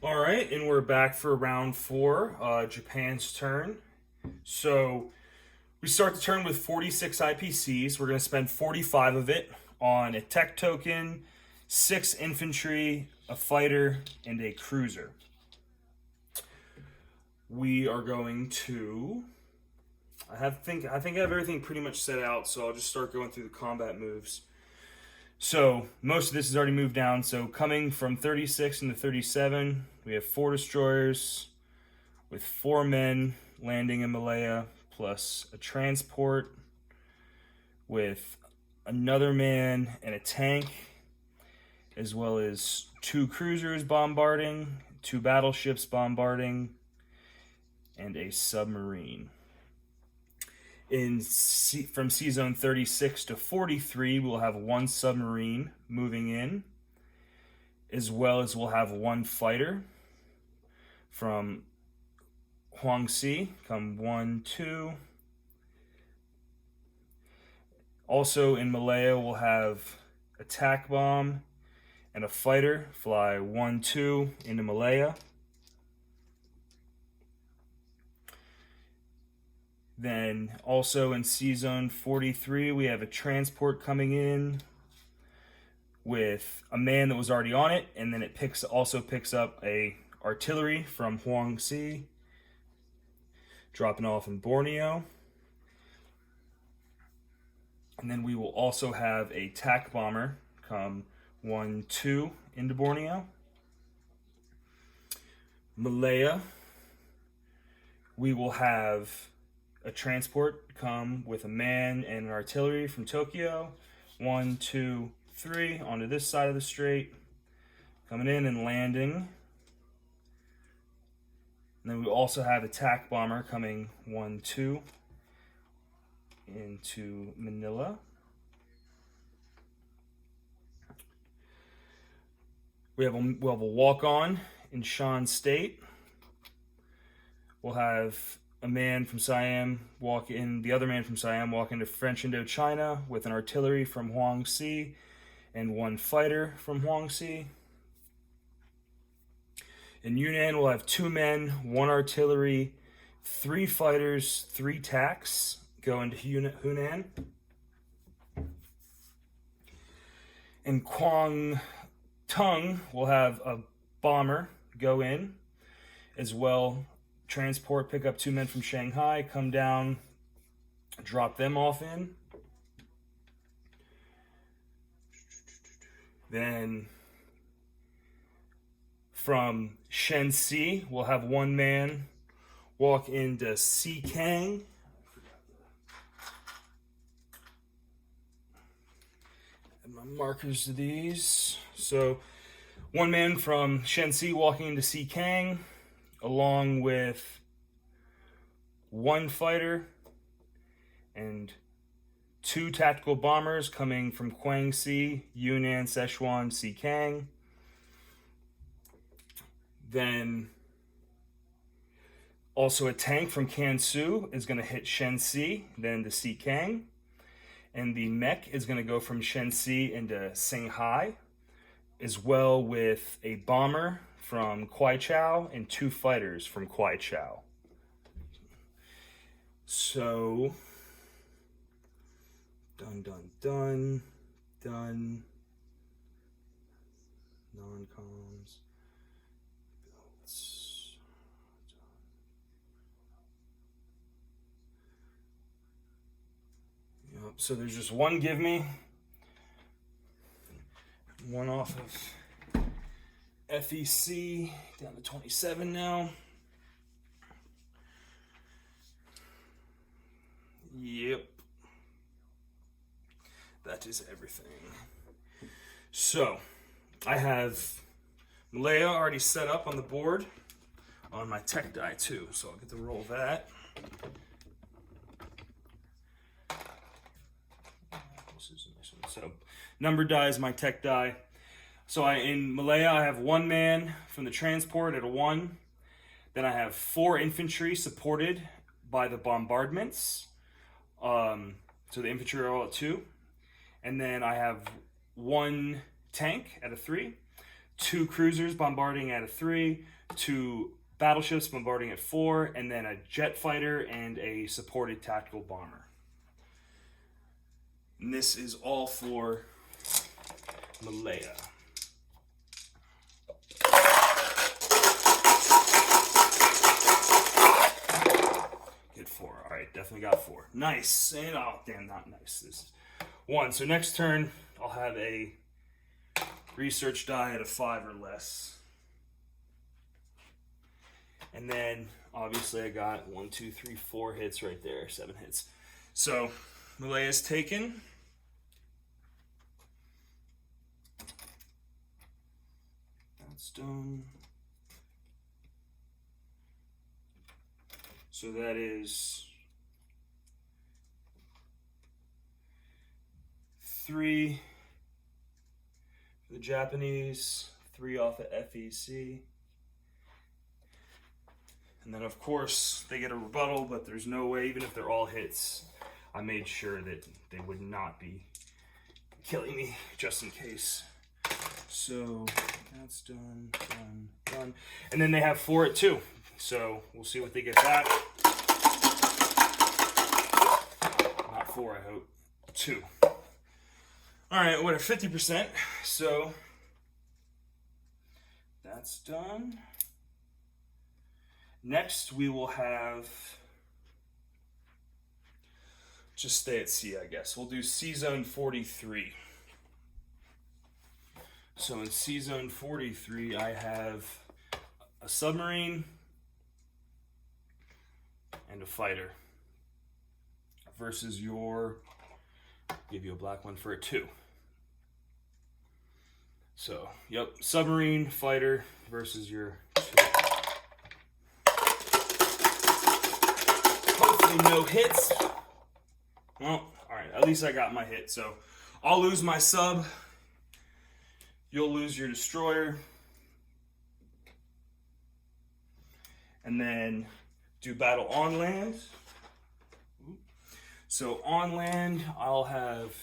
All right, and we're back for round four, Japan's turn. So we start the turn with 46 IPCs. We're going to spend 45 of it on a tech token, 6 infantry, a fighter, and a cruiser. We are going to. I think I have everything pretty much set out, so I'll just start going through the combat moves. So most of this is already moved down. So coming from 36 into 37, we have 4 destroyers with 4 men landing in Malaya, plus a transport with another man and a tank, as well as 2 cruisers bombarding, 2 battleships bombarding, and a submarine. From C zone 36 to 43, we'll have 1 submarine moving in, as well as we'll have 1 fighter. From Huangxi, come 1, 2. Also in Malaya, we'll have attack bomb and a fighter fly 1, 2 into Malaya. Then also in C zone 43, we have a transport coming in with a man that was already on it, and then it also picks up a artillery from Huangxi, dropping off in Borneo. And then we will also have a TAC bomber come 1, 2 into Borneo. Malaya, we will have a transport come with a man and an artillery from Tokyo. 1, 2, 3 onto this side of the strait, coming in and landing. And then we also have a TAC bomber coming 1, 2 into Manila. We'll have a walk-on in Shan State. We'll have a man from Siam the other man from Siam walk into French Indochina with an artillery from Huangxi and 1 fighter from Huangxi. In Yunnan, we'll have 2 men, 1 artillery, 3 fighters, 3 TACs go into Hunan. In Kwangtung, we'll have a bomber go in, as well transport, pick up 2 men from Shanghai, come down, drop them off in. Then from Shenxi, we'll have 1 man walk into Xikang. Add my markers to these. So 1 man from Shenxi walking into Xikang, along with 1 fighter and 2 tactical bombers coming from Guangxi, Yunnan, Sichuan, Xikang. Then also a tank from Kansu is going to hit Shenxi, then to Xikang. And the mech is going to go from Shenxi into Shanghai, as well with a bomber from Kwaichao and 2 fighters from Kwaichao. So, done. Non-comms. Yep, so there's just 1 give me. 1 off of FEC, down to 27 now. Yep. That is everything. So, I have Malaya already set up on the board on my tech die too, so I'll get to roll that. This is a nice one. So, number die is my tech die. So in Malaya, I have 1 man from the transport at a 1. Then I have 4 infantry supported by the bombardments. So the infantry are all at 2. And then I have 1 tank at a 3, 2 cruisers bombarding at a 3, 2 battleships bombarding at 4, and then a jet fighter and a supported tactical bomber. And this is all for Malaya. Get 4. All right, definitely got 4. Nice. And oh, damn, not nice. This is 1. So next turn, I'll have a research die at a 5 or less. And then, obviously, I got 1, 2, 3, 4 hits right there. 7 hits. So, Malaya's taken. That's done. So that is 3 for the Japanese, 3 off of FEC. And then, of course, they get a rebuttal, but there's no way, even if they're all hits, I made sure that they would not be killing me, just in case. So, that's done, done, done. And then they have 4 at 2. So, we'll see what they get back. Not 4, I hope. 2. Alright, what, a 50%. So, that's done. Next, we will have, just stay at sea, I guess. We'll do Sea Zone 43. So in Sea Zone 43, I have a submarine and a fighter versus your, give you a black one for a 2. So, yep, submarine, fighter versus your 2. No hits. Well, alright, at least I got my hit. So I'll lose my sub. You'll lose your destroyer. And then do battle on land. So on land, I'll have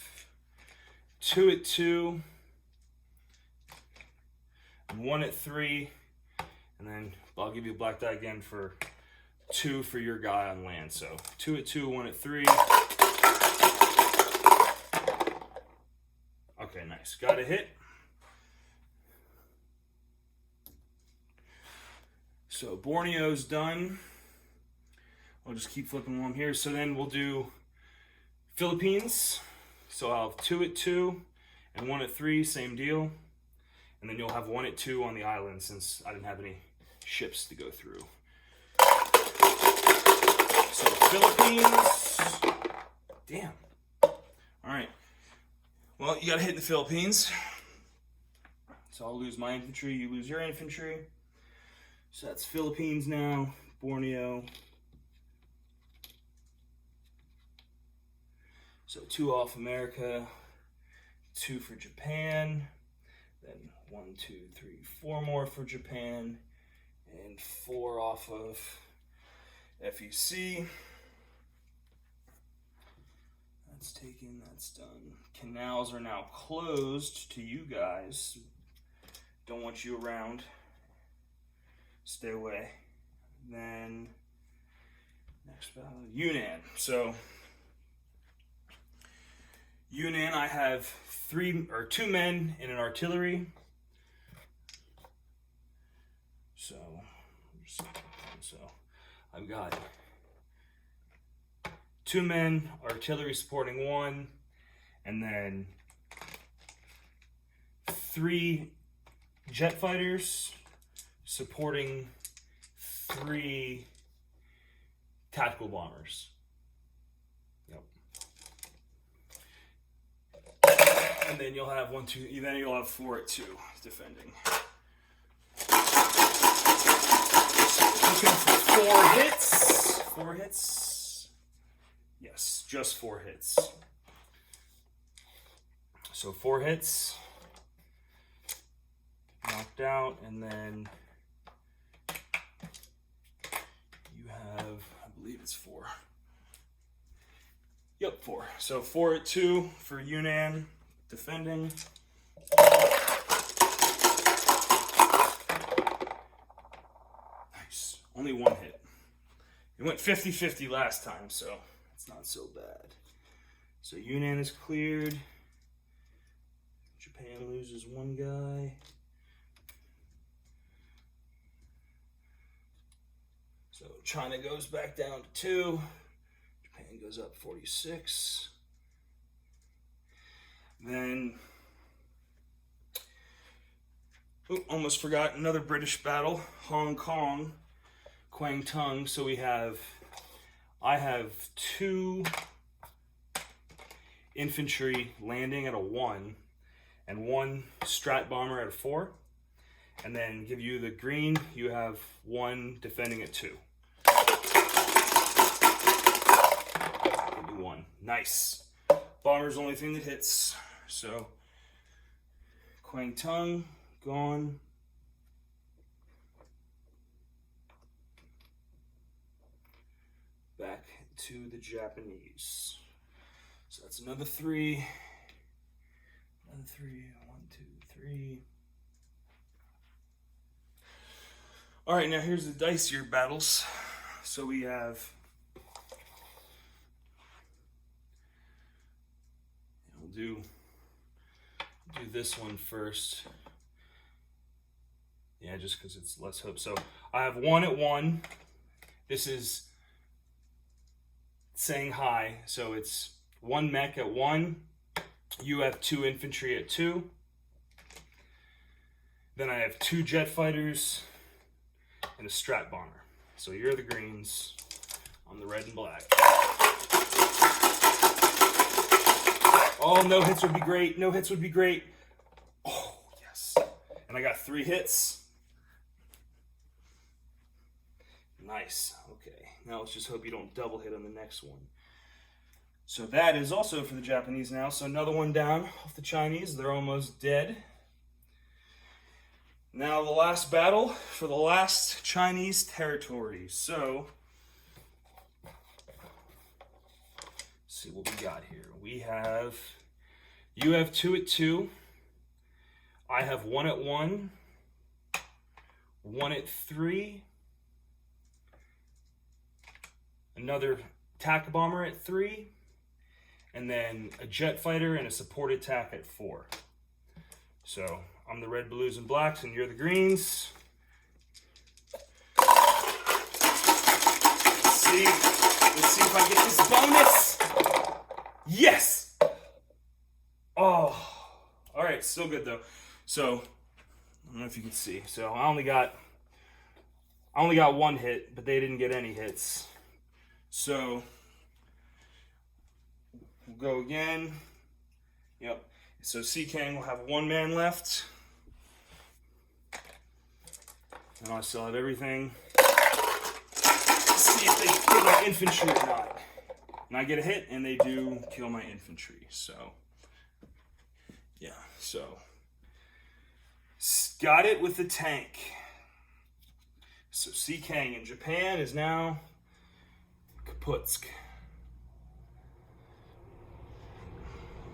2 at 2, and 1 at 3, and then I'll give you a black die again for 2 for your guy on land. So 2 at 2, 1 at 3. Okay, nice. Got a hit. So Borneo's done. I'll just keep flipping along here. So then we'll do Philippines. So I'll have 2 at 2 and 1 at 3, same deal. And then you'll have 1 at 2 on the island since I didn't have any ships to go through. So Philippines, damn. All right. Well, you gotta hit the Philippines. So I'll lose my infantry, you lose your infantry. So that's Philippines now, Borneo. So 2 off America, 2 for Japan, then 1, 2, 3, 4 more for Japan, and 4 off of FEC. That's taken, that's done. Canals are now closed to you guys. Don't want you around. Stay away. Then, next battle, Yunnan. So, Yunnan, I have 2 men in an artillery. So I've got 2 men, artillery supporting 1, and then 3 jet fighters supporting 3 tactical bombers. Yep. And then you'll have 1, 2, then you'll have 4 at 2 defending. Looking for 4 hits. 4 hits. Yes, just 4 hits. So 4 hits. Knocked out, and then you have, I believe it's 4. Yep, 4. So 4 at 2 for Yunnan defending. Only one hit. It went 50-50 last time, so it's not so bad. So Yunnan is cleared. Japan loses one guy. So China goes back down to 2. Japan goes up 46. Then, almost forgot, another British battle, Hong Kong, Kwang Tung. So I have 2 infantry landing at a 1 and 1 strat bomber at a 4. And then give you the green, you have 1 defending at 2. 1. Nice. Bomber's the only thing that hits. So, Kwang Tung, gone. Back to the Japanese. So that's another 3. Another 3. 1, 2, 3. All right, now here's the dicier battles. So we have, we'll do this one first. Yeah, just because it's less hope. So I have 1 at 1. This is Shanghai, so it's 1 mech at 1. You have 2 infantry at 2. Then I have 2 jet fighters and a strat bomber. So you're the greens, I'm the red and black. Oh, no hits would be great. No hits would be great. Oh, yes. And I got 3 hits. Nice. Okay. Now let's just hope you don't double hit on the next one. So that is also for the Japanese now. So another one down off the Chinese. They're almost dead. Now the last battle for the last Chinese territory. So, let's see what we got here. We have, you have 2 at 2. I have 1 at 1. 1 at 3. Another attack bomber at 3. And then a jet fighter and a support attack at 4. So, I'm the red, blues, and blacks, and you're the greens. Let's see if I get this bonus. Yes! Oh, all right, still good though. So, I don't know if you can see. So I only got 1 hit, but they didn't get any hits. So we'll go again. Yep. So Sea-Kang will have 1 man left. And I still have everything. Let's see if they kill my infantry or not. And I get a hit, and they do kill my infantry. So, yeah. So, got it with the tank. So Sea-Kang in Japan is now Kaputsk.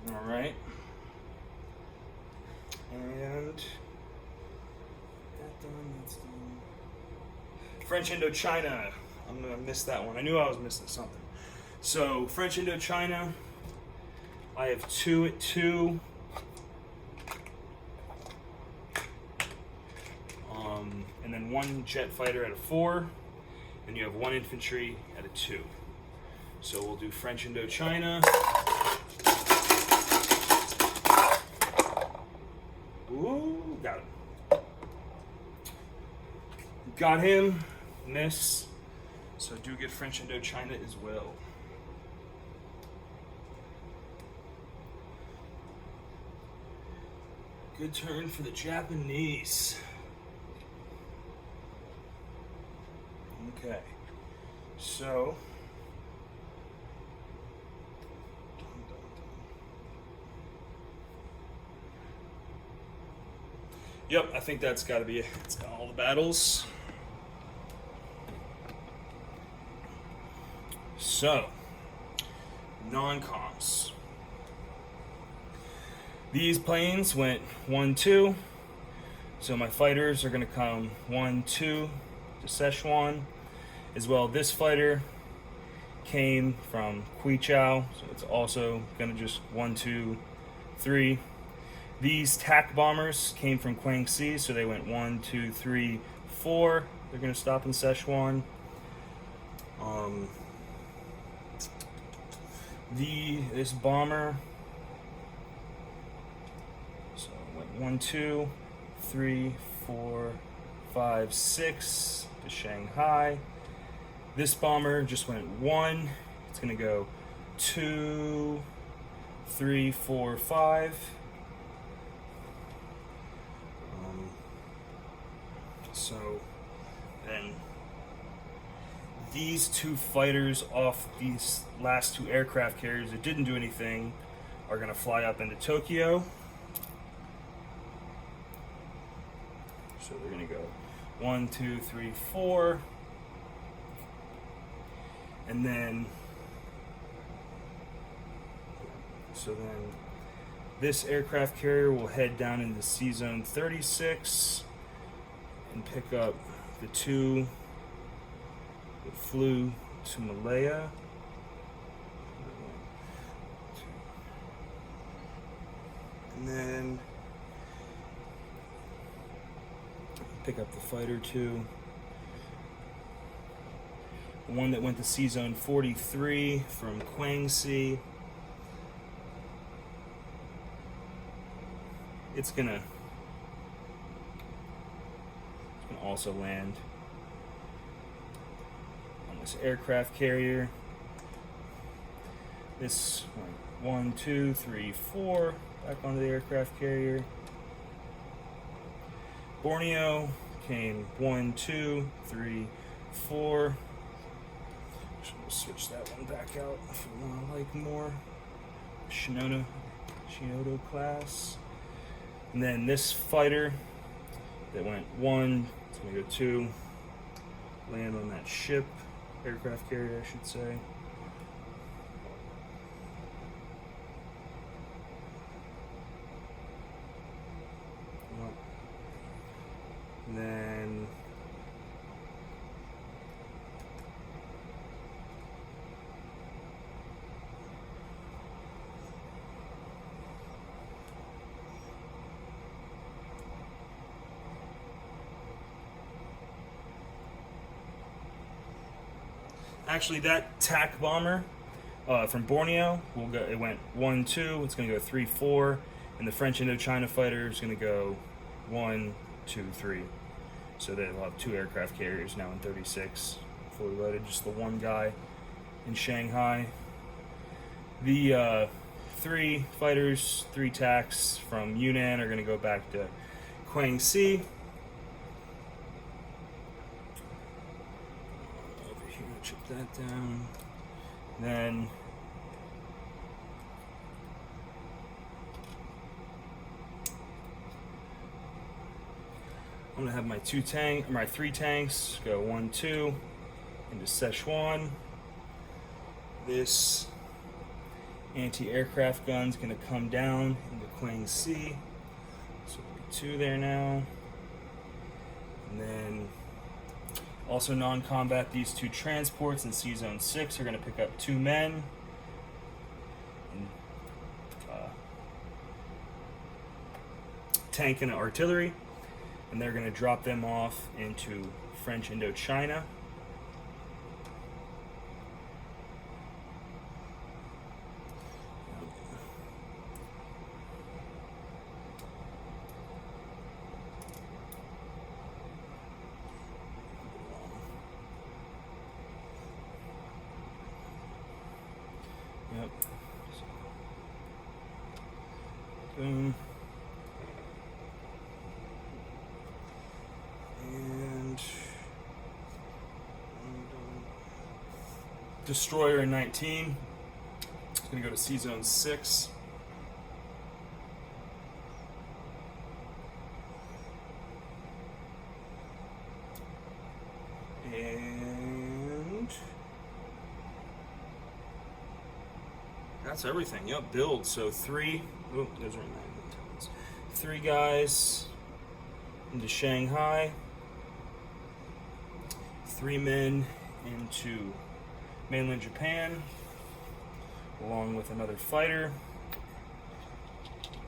All right. And that's done. French Indochina. I'm gonna miss that one. I knew I was missing something. So French Indochina. I have 2 at 2. And then 1 jet fighter at a 4. And you have 1 infantry at a 2. So we'll do French Indochina. Ooh, got him. Got him. Miss. So I do get French Indochina as well. Good turn for the Japanese. Okay. So yep, I think that's got to be it. It's got all the battles. So, non-coms. These planes went 1-2. So my fighters are going to come 1-2 to Szechuan. as well. This fighter came from Quichao, so it's also going to just 1, 2, 3. These TAC bombers came from Guangxi, so they went 1, 2, 3, 4. They're going to stop in Sichuan. This bomber, so it went 1, 2, 3, 4, 5, 6 to Shanghai. This bomber just went 1. It's going to go 2, 3, 4, 5. So then these 2 fighters off these last 2 aircraft carriers that didn't do anything are going to fly up into Tokyo. So they're going to go 1, 2, 3, 4. And then, so then this aircraft carrier will head down into C-Zone 36 and pick up the 2 that flew to Malaya. And then pick up the fighter 2. The one that went to C-Zone 43 from Guangxi. It's gonna also land on this aircraft carrier. This went 1, 2, 3, 4 back onto the aircraft carrier. Borneo came 1, 2, 3, 4. We'll switch that one back out if we want to like more. Shinoda class. And then this fighter that went 1, it's going to go 2, land on that ship, aircraft carrier I should say. And then actually that TAC bomber from Borneo will go, it went 1, 2, it's going to go 3, 4, and the French Indochina fighter is going to go 1, 2, 3. So they'll have 2 aircraft carriers now in 36, fully loaded, just the 1 guy in Shanghai. The 3 fighters, 3 TACs from Yunnan are going to go back to Guangxi. Over here, chip that down. Then I'm gonna have my 3 tanks go 1, 2 into Sichuan. This anti-aircraft gun's gonna come down into Guangxi. So there'll be 2 there now. And then also non-combat, these 2 transports in C-Zone 6 are gonna pick up 2 men. And, tank and artillery. And they're going to drop them off into French Indochina. Yep. Boom. Destroyer in 19. It's going to go to C-Zone 6. And that's everything. Yep, build. So 3. Oh, those are 9 tons. 3 guys into Shanghai. 3 men into mainland Japan, along with another fighter,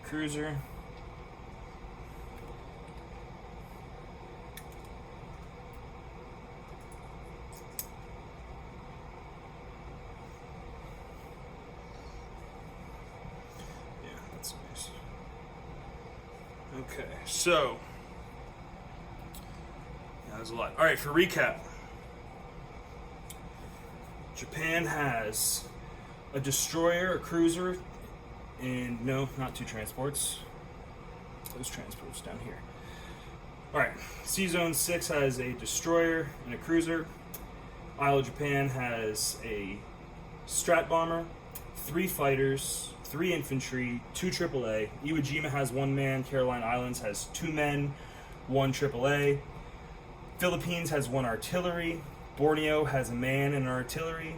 cruiser. Yeah, that's nice. Okay, so that was a lot. All right, for recap, Japan has a destroyer, a cruiser, and no, not two transports. Those transports down here. All right, Sea Zone 6 has a destroyer and a cruiser. Isle of Japan has a strat bomber, 3 fighters, 3 infantry, 2 AAA. Iwo Jima has 1 man. Caroline Islands has 2 men, 1 AAA. Philippines has 1 artillery. Borneo has a man and artillery.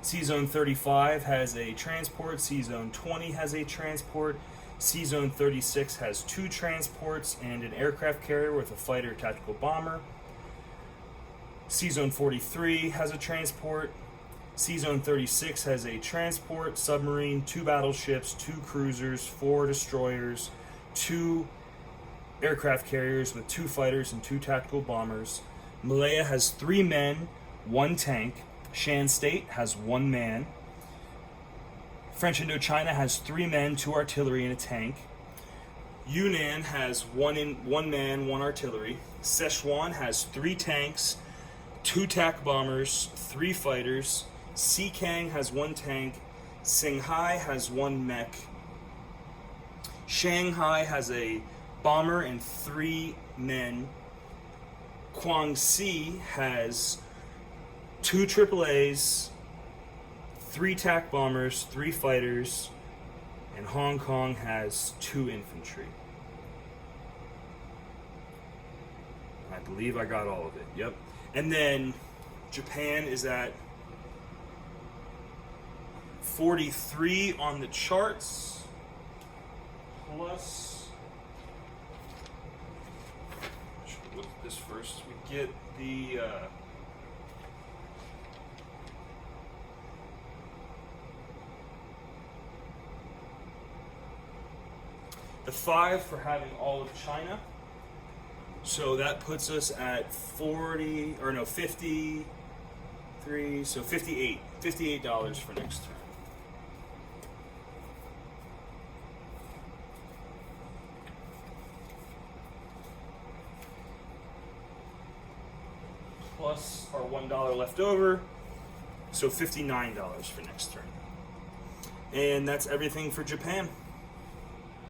Sea Zone 35 has a transport. Sea Zone 20 has a transport. Sea Zone 36 has 2 transports and an aircraft carrier with a fighter tactical bomber. Sea Zone 43 has a transport. Sea Zone 36 has a transport, submarine, 2 battleships, 2 cruisers, 4 destroyers, 2 aircraft carriers with 2 fighters and 2 tactical bombers. Malaya has 3 men, 1 tank. Shan State has 1 man. French Indochina has 3 men, 2 artillery, and a tank. Yunnan has 1 man, 1 artillery. Sichuan has 3 tanks, 2 TAC bombers, 3 fighters. Xikang has 1 tank. Qinghai has 1 mech. Shanghai has a bomber and 3 men. Guangxi has 2 AAAs, 3 TAC bombers, 3 fighters, and Hong Kong has 2 infantry. I believe I got all of it, yep. And then Japan is at 43 on the charts, plus, I should look at this first, we get the 5 for having all of China. So that puts us at 53, so $58 for next turn. Plus our $1 left over, so $59 for next turn. And that's everything for Japan.